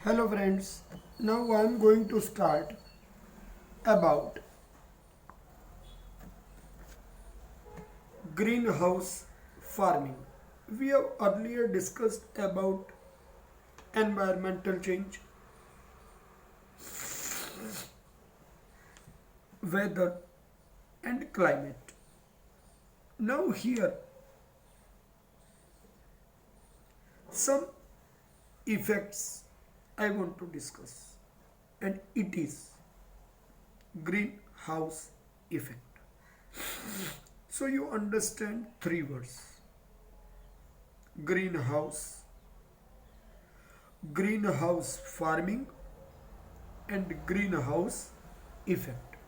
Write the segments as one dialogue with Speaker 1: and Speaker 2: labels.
Speaker 1: Hello friends, now I am going to start about greenhouse farming. We have earlier discussed about environmental change, weather and climate. Now here some effects I want to discuss, and it is greenhouse effect. So you understand three words: greenhouse, greenhouse farming and greenhouse effect.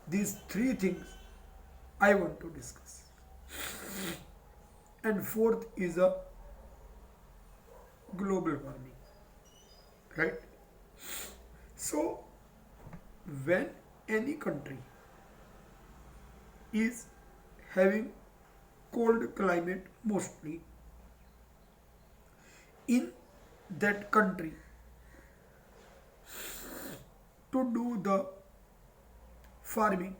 Speaker 1: These three things I want to discuss. And fourth is a global warming, right? So when any country is having cold climate, mostly in that country, to do the farming,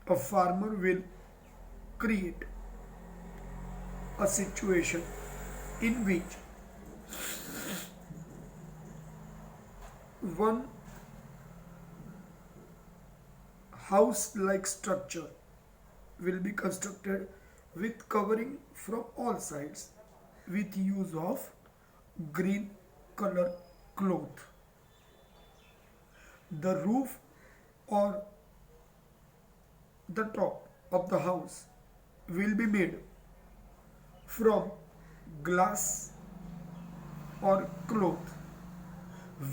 Speaker 1: a farmer will create a situation in which one house like structure will be constructed with covering from all sides with use of green color cloth. The roof or the top of the house will be made from glass or cloth,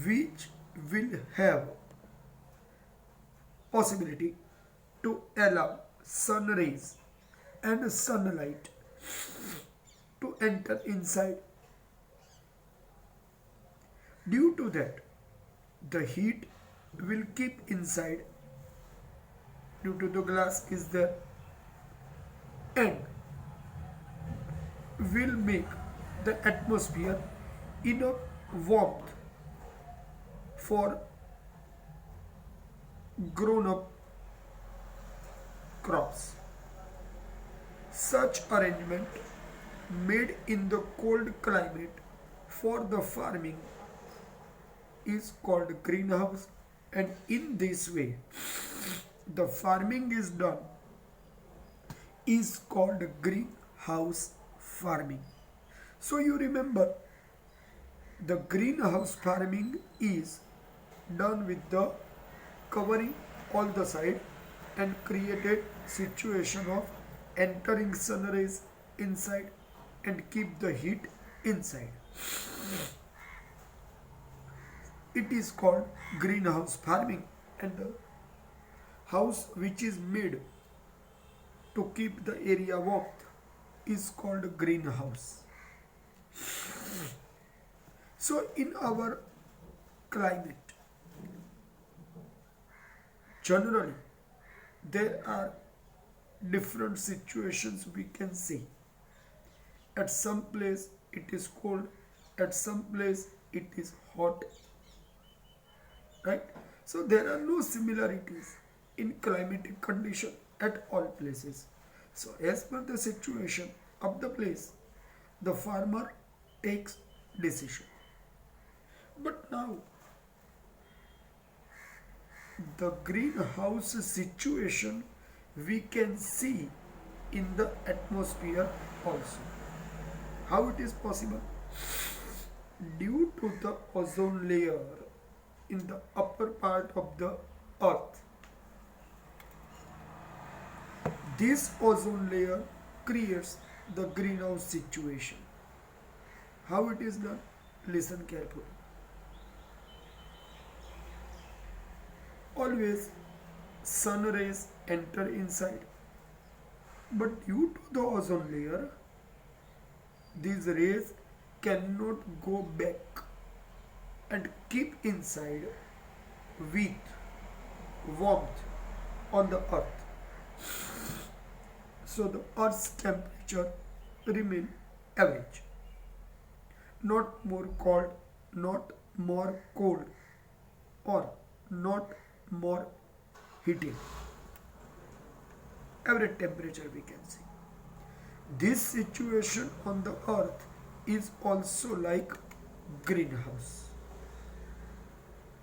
Speaker 1: which will have possibility to allow sun rays and sunlight to enter inside. Due to that, the heat will keep inside due to the glass is there, and will make the atmosphere enough warmth for grown up crops. Such arrangement made in the cold climate for the farming is called greenhouse, and in this way the farming is done is called greenhouse farming. So you remember, the greenhouse farming is done with the covering all the side and created situation of entering sun rays inside and keep the heat inside. It is called greenhouse farming, and the house which is made to keep the area warmth is called greenhouse. So in our climate, generally there are different situations we can see. At some place it is cold, at some place it is hot, right? So there are no similarities in climatic condition at all places. So as per the situation of the place, the farmer takes decision. But now the greenhouse situation we can see in the atmosphere also. How it is possible? Due to the ozone layer in the upper part of the earth, this ozone layer creates the greenhouse situation. How it is done? Listen carefully. Always sun rays enter inside, but due to the ozone layer, these rays cannot go back and keep inside with warmth on the earth. So the earth's temperature remain average, not more cold, not more cold or not more heated. Average temperature we can see. This situation on the earth is also like greenhouse.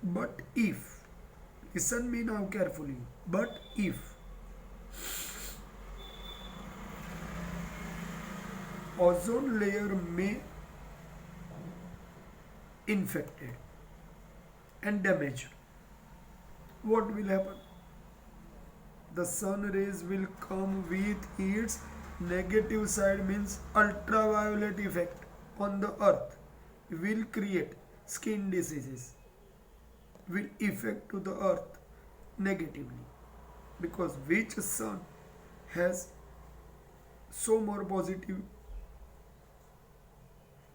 Speaker 1: But if, listen me now carefully, but if ozone layer may infected and damaged, what will happen? The sun rays will come with its negative side, means ultraviolet effect on the earth, will create skin diseases, will affect to the earth negatively, because which sun has so more positive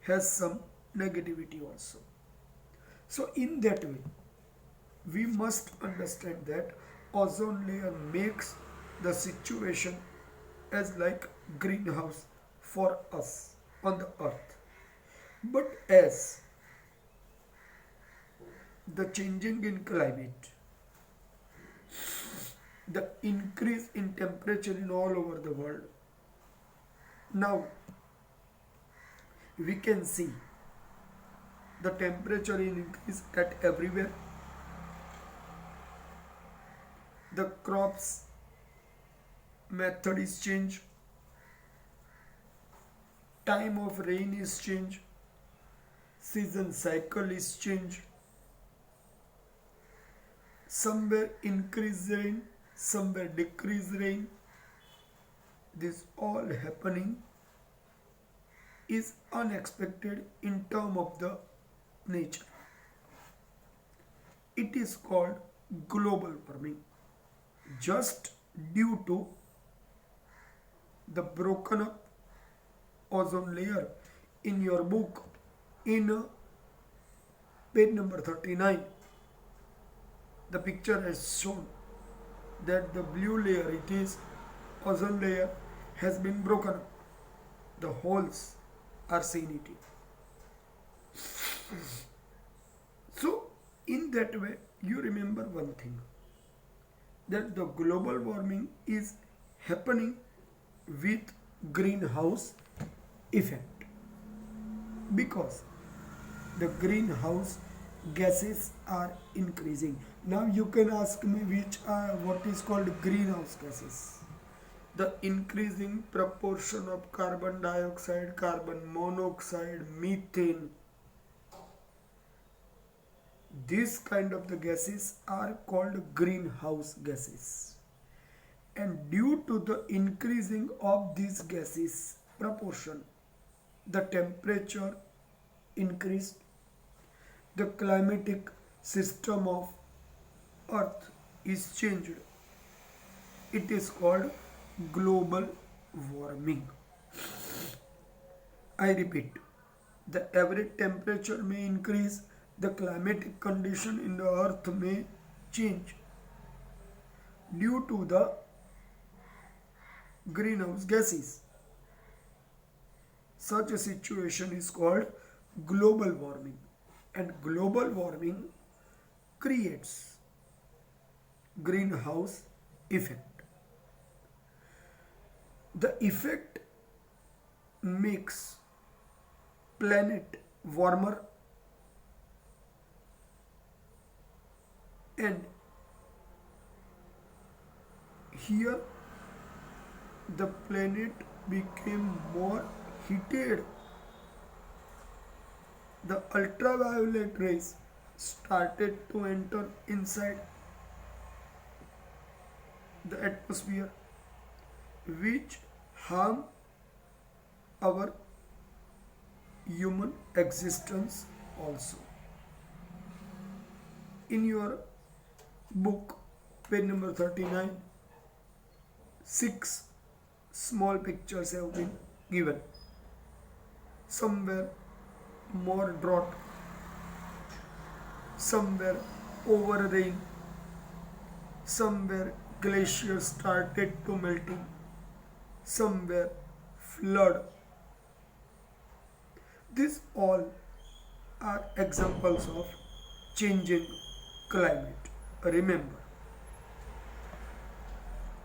Speaker 1: has some negativity also. So in that way we must understand that ozone layer makes the situation as like greenhouse for us on the earth. But as the changing in climate, the increase in temperature in all over the world, now we can see the temperature increase at everywhere. The crops method is changed, time of rain is changed, season cycle is changed. Somewhere increase rain, somewhere decrease rain. This all happening is unexpected in term of the nature. It is called global warming, just due to the broken up ozone layer. In your book, in page number 39, the picture has shown that the blue layer, it is ozone layer, has been broken up. The holes are seen it. So in that way you remember one thing, that the global warming is happening with greenhouse effect, because the greenhouse gases are increasing. Now you can ask me which are what is called greenhouse gases. The increasing proportion of carbon dioxide, carbon monoxide, methane, these kind of the gases are called greenhouse gases. And due to the increasing of these gases proportion, the temperature increased, the climatic system of earth is changed. It is called global warming. I repeat, the average temperature may increase, the climatic condition in the earth may change due to the greenhouse gases. Such a situation is called global warming, and global warming creates greenhouse effect. The effect makes planet warmer, and here the planet became more heated. The ultraviolet rays started to enter inside the atmosphere, which harm our human existence also. In your book, page number 39, 6 small pictures have been given. Somewhere more drought, somewhere over rain, somewhere glaciers started to melting, somewhere flood. This all are examples of changing climate. Remember.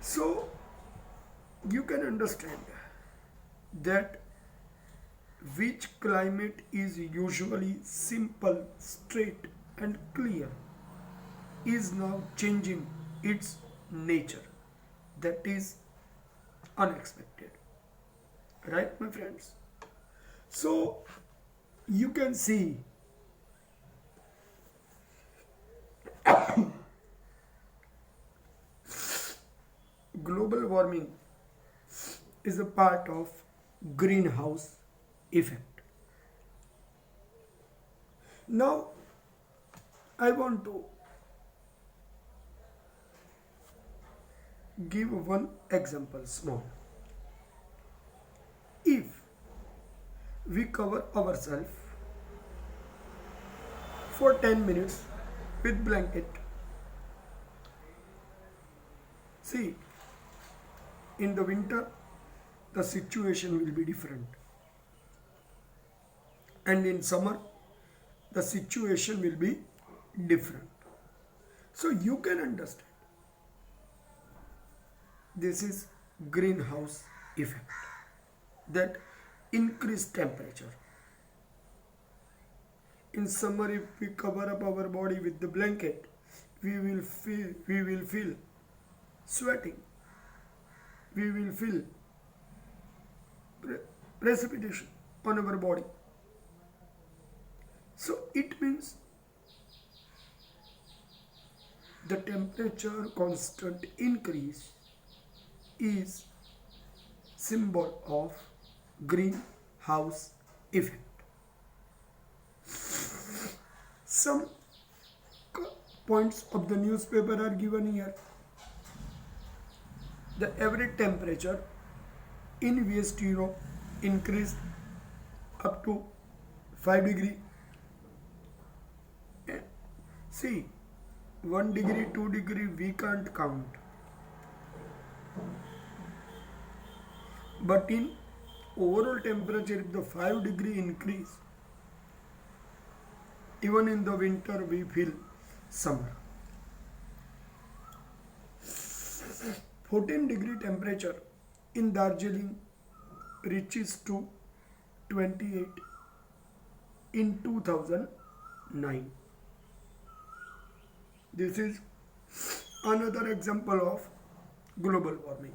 Speaker 1: So you can understand that which climate is usually simple, straight, and clear is now changing its nature. That is unexpected. Right, my friends? So you can see global warming is a part of greenhouse effect. Now I want to give one example small. If we cover ourselves for 10 minutes with blanket, see, in the winter the situation will be different, and in summer the situation will be different. So you can understand this is greenhouse effect, that increased temperature. In summer, if we cover up our body with the blanket, we will feel sweating, we will feel precipitation on our body. So it means the temperature constant increase is symbol of greenhouse effect. Some points of the newspaper are given here. The average temperature in West Europe increased up to 5 degree. See, 1 degree, 2 degree we can't count. But in overall temperature, if the 5 degree increase, even in the winter we feel summer. 14 degree temperature in Darjeeling reaches to 28 in 2009. This is another example of global warming.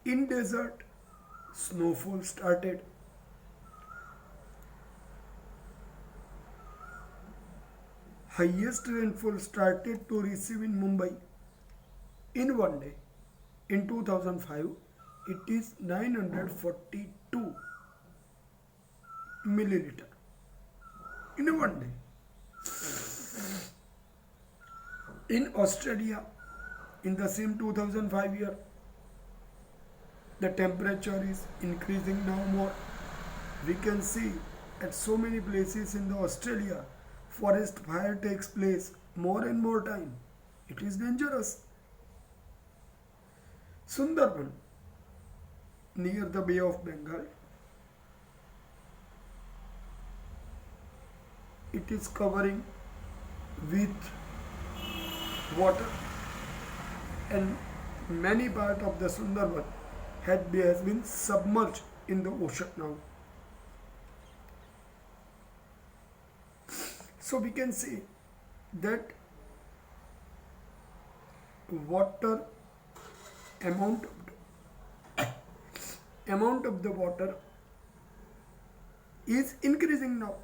Speaker 1: In desert, snowfall started. Highest rainfall started to receive in Mumbai in one day. In 2005, it is 942 milliliter in one day. In Australia, in the same 2005 year, the temperature is increasing now more. We can see at so many places in the Australia, forest fire takes place more and more time. It is dangerous. Sundarban, near the Bay of Bengal, it is covering with water, and many part of the Sundarban has been submerged in the ocean now. So we can say that water amount of the water is increasing now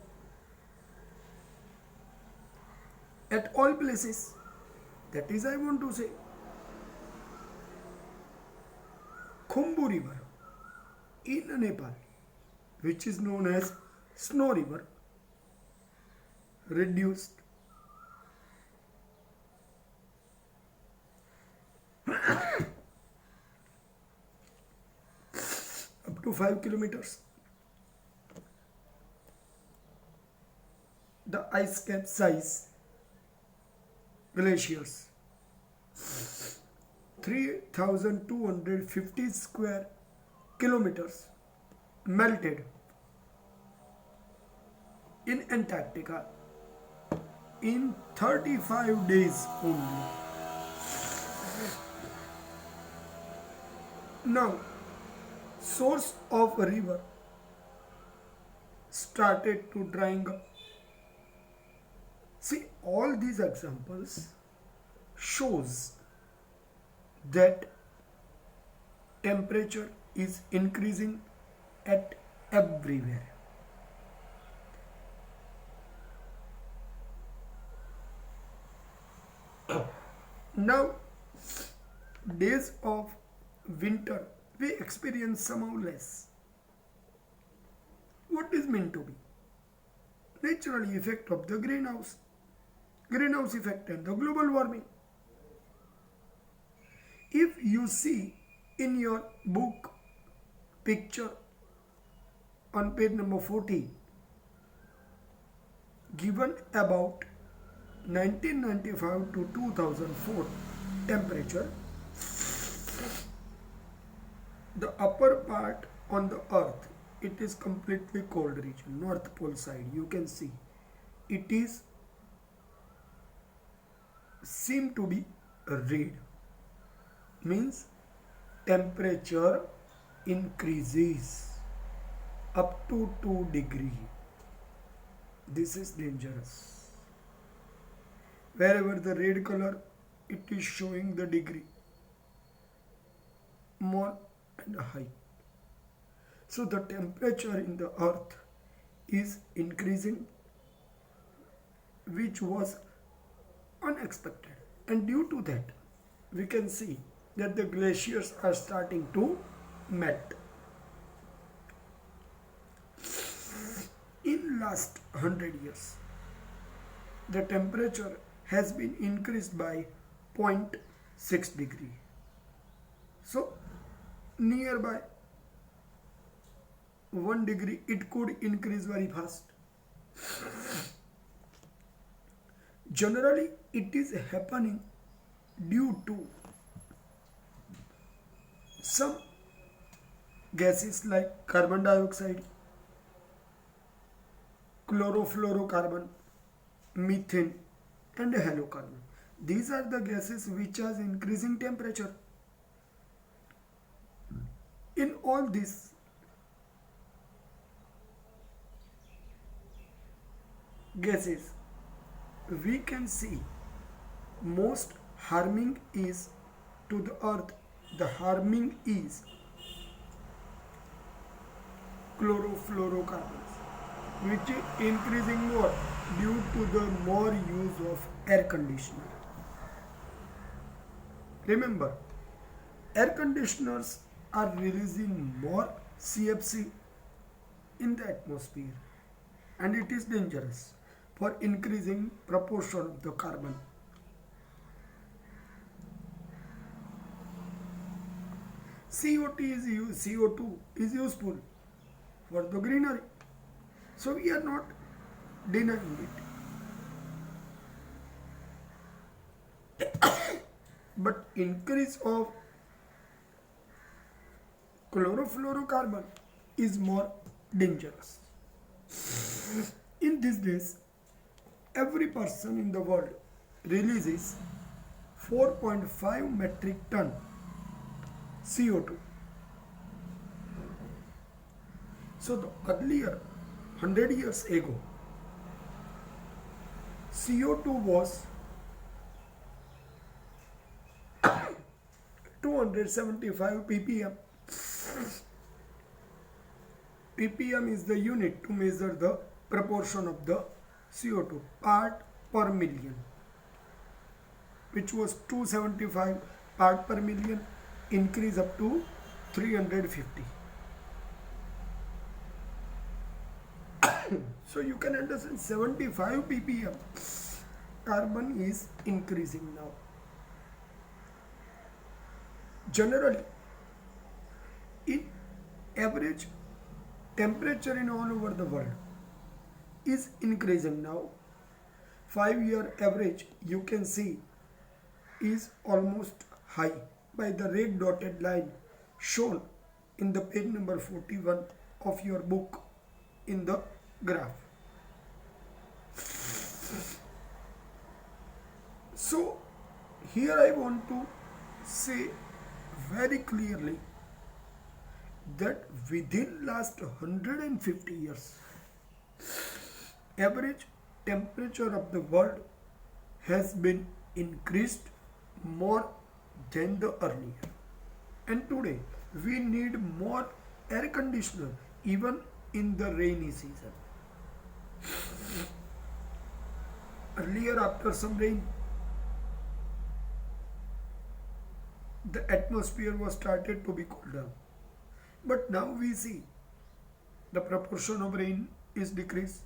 Speaker 1: at all places. That is, I want to say, Khumbu River in Nepal, which is known as Snow River, reduced up to 5 kilometers. The ice cap size, glaciers, 3,250 square kilometers melted. in Antarctica in 35 days only. Now, source of a river started to drying up. See, all these examples shows that temperature is increasing at everywhere. Now, days of winter we experience somehow less. What is meant to be? Natural effect of the greenhouse effect and the global warming. If you see in your book picture on page number 40 given about 1995 to 2004 temperature, the upper part on the earth, it is completely cold region, north pole side. You can see it is seem to be red, means temperature increases up to 2 degree. This is dangerous. Wherever the red color, it is showing the degree more and high. So the temperature in the earth is increasing, which was unexpected, and due to that we can see that the glaciers are starting to melt. In last 100 years, the temperature has been increased by 0.6 degree. So nearby 1 degree it could increase very fast. Generally it is happening due to some gases like carbon dioxide, chlorofluorocarbon, methane and halocarbon. These are the gases which are increasing temperature. In all these gases, we can see most harming is to the earth. The harming is chlorofluorocarbons, which is increasing more due to the more use of air conditioner. Remember, air conditioners are releasing more CFC in the atmosphere, and it is dangerous for increasing proportion of the carbon. CO2 is useful for the greenery, so we are not denying it. But increase of chlorofluorocarbon is more dangerous. In these days, every person in the world releases 4.5 metric ton CO2. So the earlier 100 years ago, CO2 was 275 ppm. ppm is the unit to measure the proportion of the CO2, part per million, which was 275 part per million, increase up to 350. So you can understand 75 ppm carbon is increasing now. Generally, in average temperature in all over the world is increasing now. 5-year average you can see is almost high by the red dotted line shown in the page number 41 of your book in the graph. Here I want to say very clearly that within last 150 years, average temperature of the world has been increased more than the earlier. And today we need more air conditioner even in the rainy season. Earlier after some rain, the atmosphere was started to be cooled down. But now we see the proportion of rain is decreased.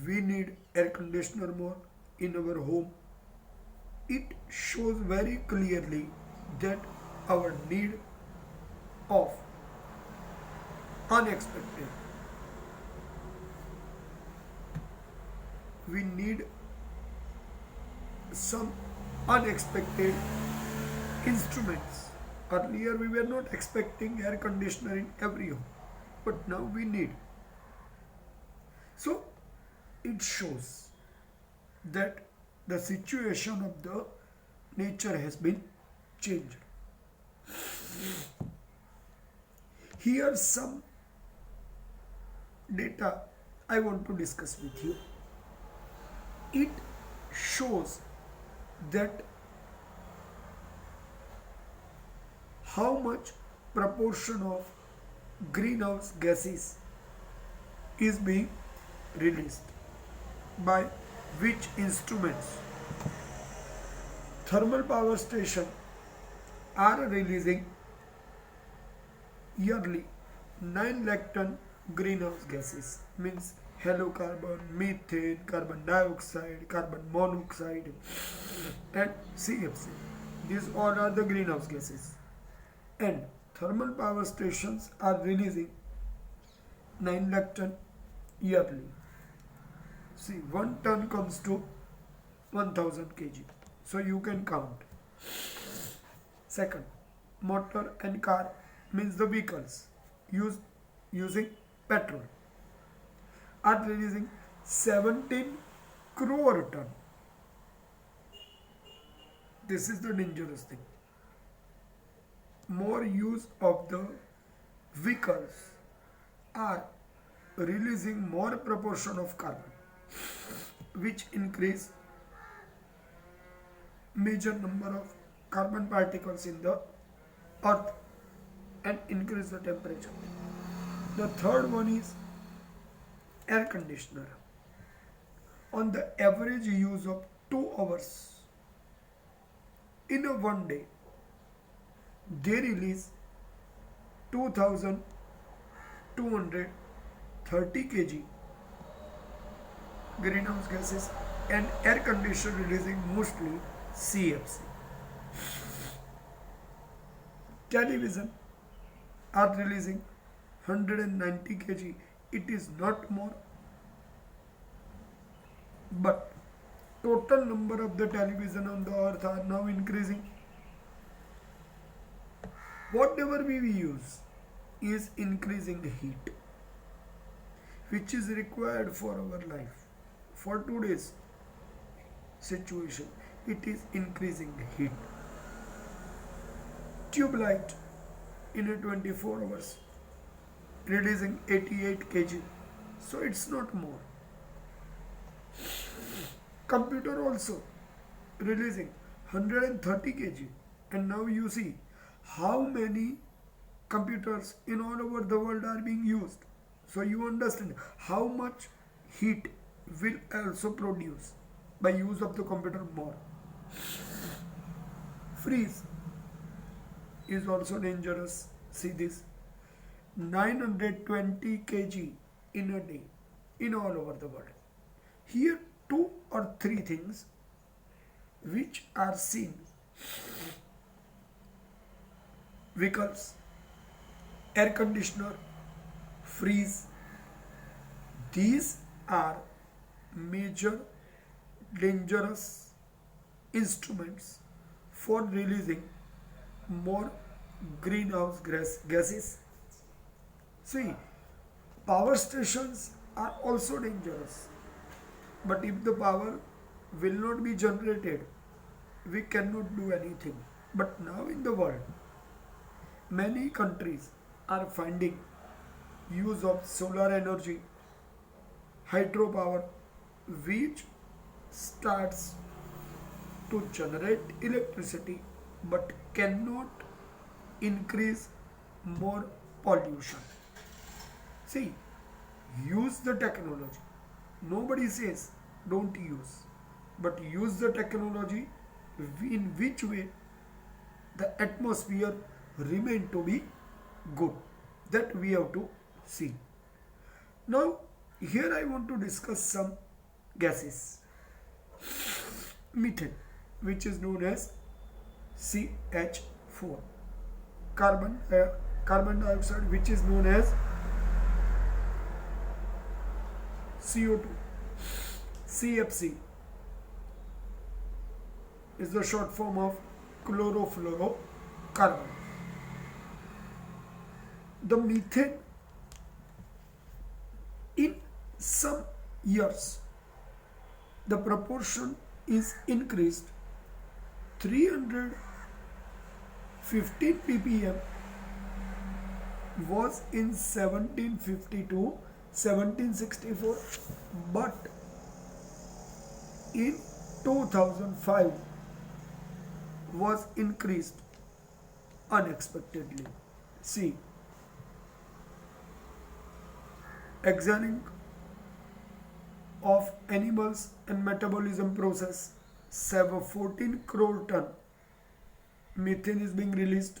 Speaker 1: We need air conditioner more in our home. It shows very clearly that our need of unexpected. We need some unexpected instruments. Earlier we were not expecting air conditioner in every home, but now we need. So it shows that the situation of the nature has been changed. Here some data I want to discuss with you. It shows that how much proportion of greenhouse gases is being released by which instruments. Thermal power station are releasing yearly 9 lakh ton greenhouse gases, means halocarbon, methane, carbon dioxide, carbon monoxide, and CFC. These all are the greenhouse gases. And thermal power stations are releasing 9 lakh ton yearly. See, 1 ton comes to 1000 kg. So you can count. Second, motor and car means the vehicles using petrol are releasing 17 crore ton. This is the dangerous thing. More use of the vehicles are releasing more proportion of carbon, which increase major number of carbon particles in the earth and increase the temperature. The third one is air conditioner. On the average use of 2 hours in a one day, they release 2230 kg greenhouse gases, and air conditioner releasing mostly CFC. Television are releasing 190 kg. It is not more, but total number of the television on the earth are now increasing. Whatever we use is increasing the heat which is required for our life. For today's situation, it is increasing the heat. Tube light in a 24 hours releasing 88 kg, so it's not more. Computer also releasing 130 kg, and now you see how many computers in all over the world are being used. So you understand how much heat will also produce by use of the computer more. Freeze is also dangerous. See this, 920 kg in a day in all over the world. Here 2 or 3 things which are seen: vehicles, air conditioner, freeze. These are major dangerous instruments for releasing more greenhouse gases. See, power stations are also dangerous, but if the power will not be generated we cannot do anything. But now in the world, many countries are finding use of solar energy, hydropower, which starts to generate electricity but cannot increase more pollution. See, use the technology. Nobody says don't use, but use the technology in which way the atmosphere remain to be good. That we have to see. Now, here I want to discuss some gases. Methane, which is known as CH4. Carbon dioxide, which is known as CO2. CFC is the short form of chlorofluorocarbon. The methane, in some years, the proportion is increased 315 ppm was in 1752 1764, but in 2005 was increased unexpectedly. See, examining of animals and metabolism process, 14 crore ton methane is being released.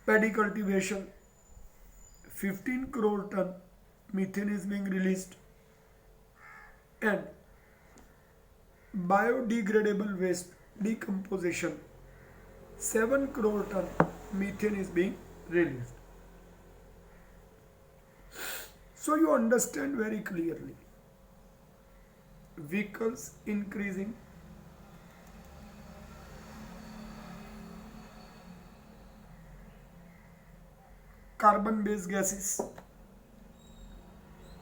Speaker 1: Paddy cultivation, 15 crore ton methane is being released. And biodegradable waste decomposition, 7 crore ton methane is being released. So you understand very clearly, vehicles increasing, carbon based gases,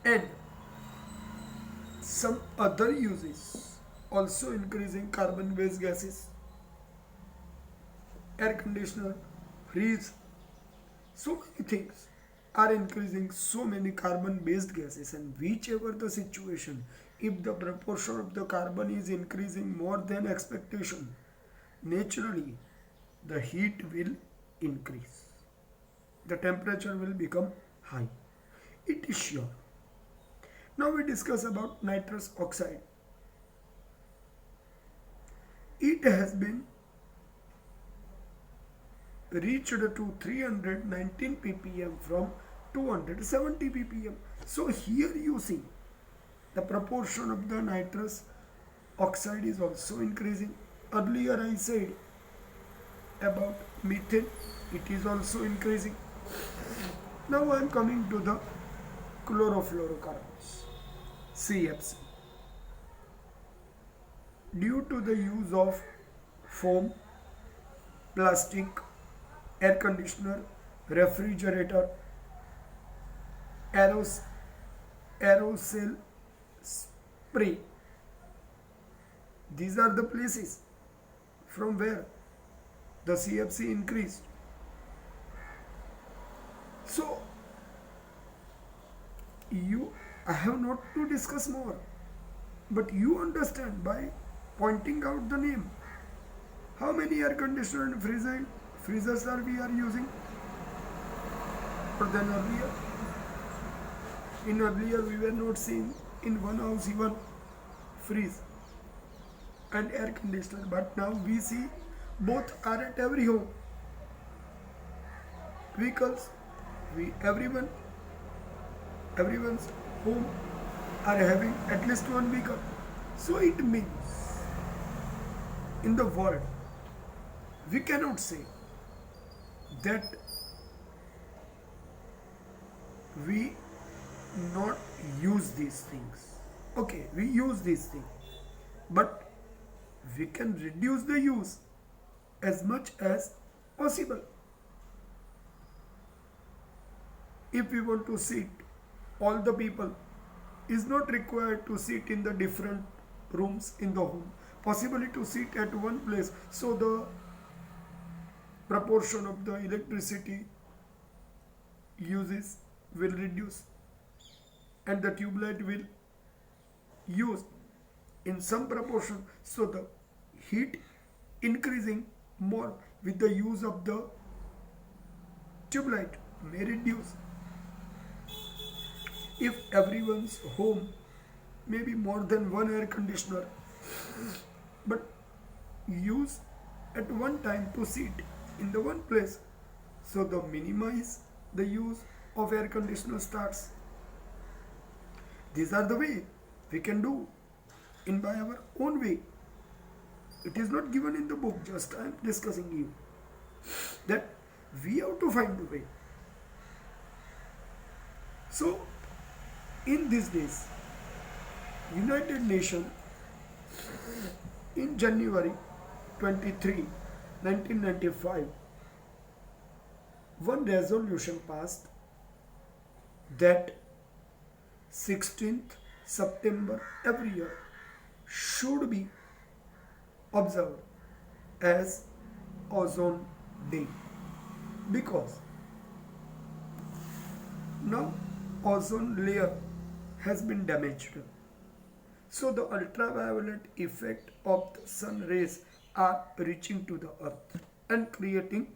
Speaker 1: and some other uses also increasing carbon based gases, air conditioner, fridge, so many things are increasing so many carbon based gases. And whichever the situation, if the proportion of the carbon is increasing more than expectation, naturally the heat will increase, the temperature will become high. It is sure. Now we discuss about nitrous oxide. It has been reached to 319 ppm from 270 ppm. So here you see the proportion of the nitrous oxide is also increasing. Earlier I said about methane, it is also increasing. Now I am coming to the chlorofluorocarbons, CFC. Due to the use of foam, plastic, air conditioner, refrigerator, aerosol spray, these are the places from where the CFC increased. So I have not to discuss more, but you understand by pointing out the name. How many air conditioner and freezers are we using more than earlier? In earlier we were not seeing in one house even freeze and air conditioner, but now we see both are at every home. Vehicles, everyone's home are having at least one vehicle. So it means in the world we cannot say that we not use these things. Okay, we use these things, but we can reduce the use as much as possible. If we want to sit, all the people is not required to sit in the different rooms in the home. possibility to sit at one place, so the proportion of the electricity uses will reduce, and the tube light will use in some proportion, so the heat increasing more with the use of the tube light may reduce. If everyone's home may be more than one air conditioner, but use at one time to sit in the one place, so the minimize the use of air conditioner starts. These are the way we can do in by our own way. It is not given in the book, just I am discussing you that we have to find the way. So in these days, United Nations in January 23, 1995, one resolution passed that 16th September every year should be observed as Ozone Day, because now ozone layer has been damaged. So the ultraviolet effect of the sun rays are reaching to the earth and creating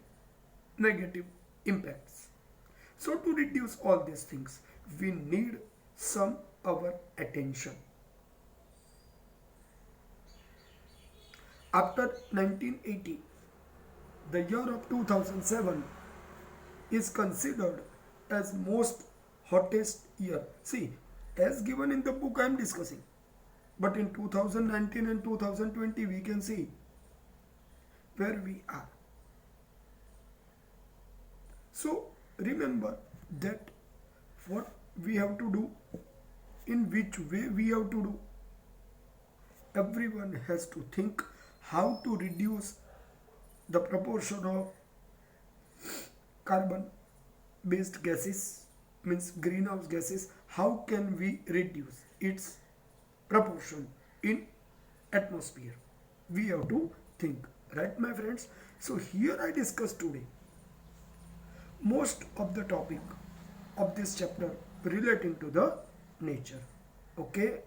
Speaker 1: negative impacts. So to reduce all these things, we need some our attention. After 1980, the year of 2007 is considered as most hottest year. See, as given in the book I am discussing, but in 2019 and 2020 we can see where we are. So remember that what we have to do, in which way we have to do. Everyone has to think how to reduce the proportion of carbon based gases, means greenhouse gases. How can we reduce its proportion in atmosphere? We have to think, right my friends? So here I discussed today most of the topic of this chapter relating to the nature. Okay,